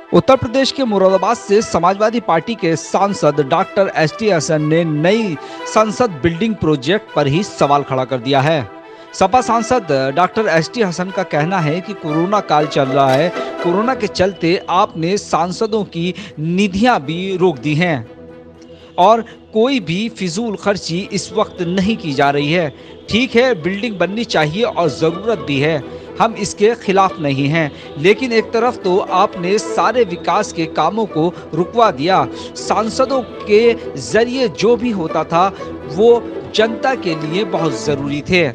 उत्तर प्रदेश के मुरादाबाद से समाजवादी पार्टी के सांसद डॉक्टर एसटी हसन ने नई संसद बिल्डिंग प्रोजेक्ट पर ही सवाल खड़ा कर दिया है। सपा सांसद डॉक्टर एसटी हसन का कहना है कि कोरोना काल चल रहा है। कोरोना के चलते आपने सांसदों की निधियां भी रोक दी हैं और कोई भी फिजूल खर्ची इस वक्त नहीं की जा रही है। ठीक है, बिल्डिंग बननी चाहिए और ज़रूरत भी है, हम इसके खिलाफ नहीं हैं, लेकिन एक तरफ तो आपने सारे विकास के कामों को रुकवा दिया। सांसदों के जरिए जो भी होता था वो जनता के लिए बहुत ज़रूरी थे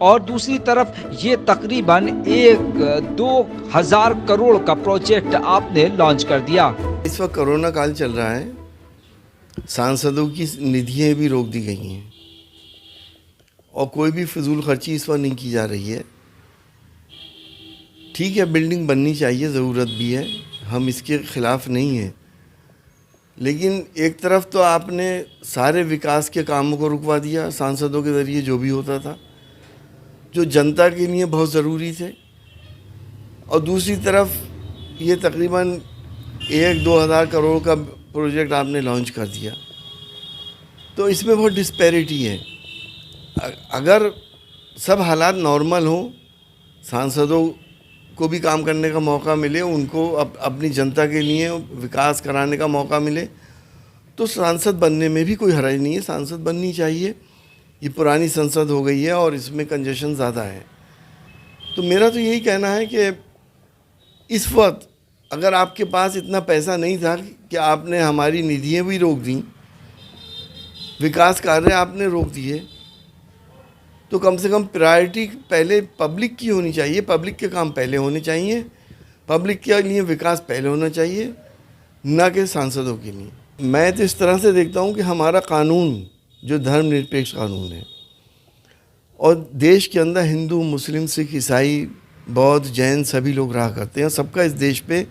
और दूसरी तरफ ये तकरीबन 1-2 हज़ार करोड़ का प्रोजेक्ट आपने लॉन्च कर दिया। इस वक्त कोरोना काल चल रहा है, सांसदों की निधियाँ भी रोक दी गई हैं और कोई भी फिजूल खर्ची इस वक्त नहीं की जा रही है। ठीक है, बिल्डिंग बननी चाहिए, ज़रूरत भी है, हम इसके ख़िलाफ़ नहीं हैं, लेकिन एक तरफ तो आपने सारे विकास के कामों को रुकवा दिया सांसदों के ज़रिए जो भी होता था, जो जनता के लिए बहुत ज़रूरी थे, और दूसरी तरफ ये तकरीबन 1-2 हज़ार करोड़ का प्रोजेक्ट आपने लॉन्च कर दिया। तो इसमें बहुत डिस्पैरिटी है। अगर सब हालात नॉर्मल हों, सांसदों को भी काम करने का मौका मिले, उनको अपनी जनता के लिए विकास कराने का मौका मिले, तो सांसद बनने में भी कोई हर्ज नहीं है। सांसद बननी चाहिए। ये पुरानी संसद हो गई है और इसमें कंजेशन ज़्यादा है। तो मेरा तो यही कहना है कि इस वक्त अगर आपके पास इतना पैसा नहीं था कि आपने हमारी निधियाँ भी रोक दी, विकास कार्य आपने रोक दिए, तो कम से कम प्रायोरिटी पहले पब्लिक की होनी चाहिए। पब्लिक के काम पहले होने चाहिए, पब्लिक के लिए विकास पहले होना चाहिए, ना कि सांसदों के लिए। मैं तो इस तरह से देखता हूँ कि हमारा कानून जो धर्मनिरपेक्ष कानून है और देश के अंदर हिंदू, मुस्लिम, सिख, ईसाई, बौद्ध, जैन सभी लोग रहा करते हैं। सबका इस देश पे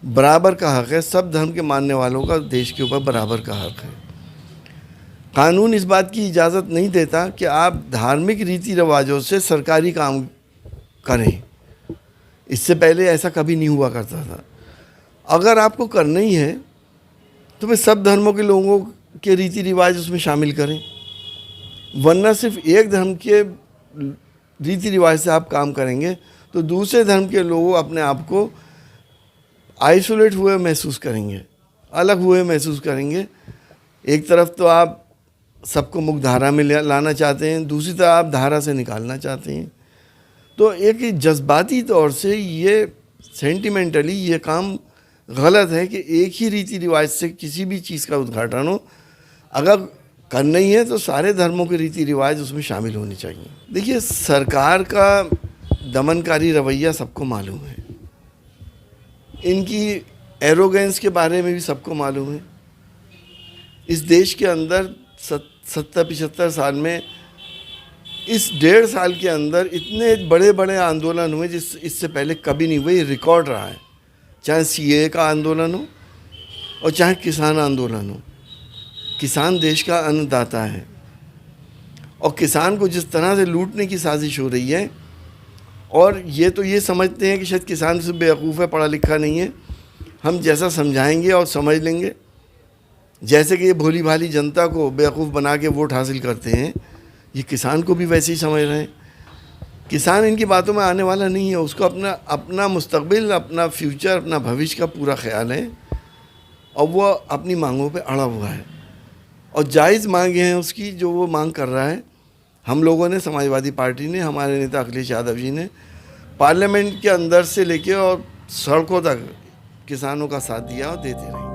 बराबर का हक़ है। सब धर्म के मानने वालों का देश के ऊपर बराबर का हक़ है। कानून इस बात की इजाज़त नहीं देता कि आप धार्मिक रीति रिवाजों से सरकारी काम करें। इससे पहले ऐसा कभी नहीं हुआ करता था। अगर आपको करना ही है तो फिर सब धर्मों के लोगों के रीति रिवाज उसमें शामिल करें, वरना सिर्फ एक धर्म के रीति रिवाज से आप काम करेंगे तो दूसरे धर्म के लोग अपने आप को आइसोलेट हुए महसूस करेंगे, अलग हुए महसूस करेंगे। एक तरफ तो आप सबको मुख्य धारा में लाना चाहते हैं, दूसरी तरफ आप धारा से निकालना चाहते हैं। तो एक जज्बाती तौर से ये सेंटिमेंटली ये काम गलत है कि एक ही रीति रिवाज से किसी भी चीज़ का उद्घाटन हो। अगर करना ही है तो सारे धर्मों के रीति रिवाज उसमें शामिल होने चाहिए। देखिए, सरकार का दमनकारी रवैया सबको मालूम है, इनकी एरोगेंस के बारे में भी सबको मालूम है। इस देश के अंदर 70-75 साल में, इस 1.5 साल के अंदर इतने बड़े बड़े आंदोलन हुए जिस इससे पहले कभी नहीं हुए। रिकॉर्ड रहा है, चाहे सीएए का आंदोलन हो और चाहे किसान आंदोलन हो। किसान देश का अन्नदाता है और किसान को जिस तरह से लूटने की साजिश हो रही है, और ये तो ये समझते हैं कि शायद किसान से बेवकूफ़ है, पढ़ा लिखा नहीं है, हम जैसा समझाएंगे और समझ लेंगे। जैसे कि ये भोली भाली जनता को बेवकूफ़ बना के वोट हासिल करते हैं, ये किसान को भी वैसे ही समझ रहे हैं। किसान इनकी बातों में आने वाला नहीं है। उसको अपना मुस्तकबिल, अपना फ्यूचर, अपना भविष्य का पूरा ख्याल है और वो अपनी मांगों पे अड़ा हुआ है और जायज़ मांगे हैं उसकी जो वो मांग कर रहा है। हम लोगों ने, समाजवादी पार्टी ने, हमारे नेता अखिलेश यादव जी ने पार्लियामेंट के अंदर से लेके और सड़कों तक किसानों का साथ दिया और देते रहे।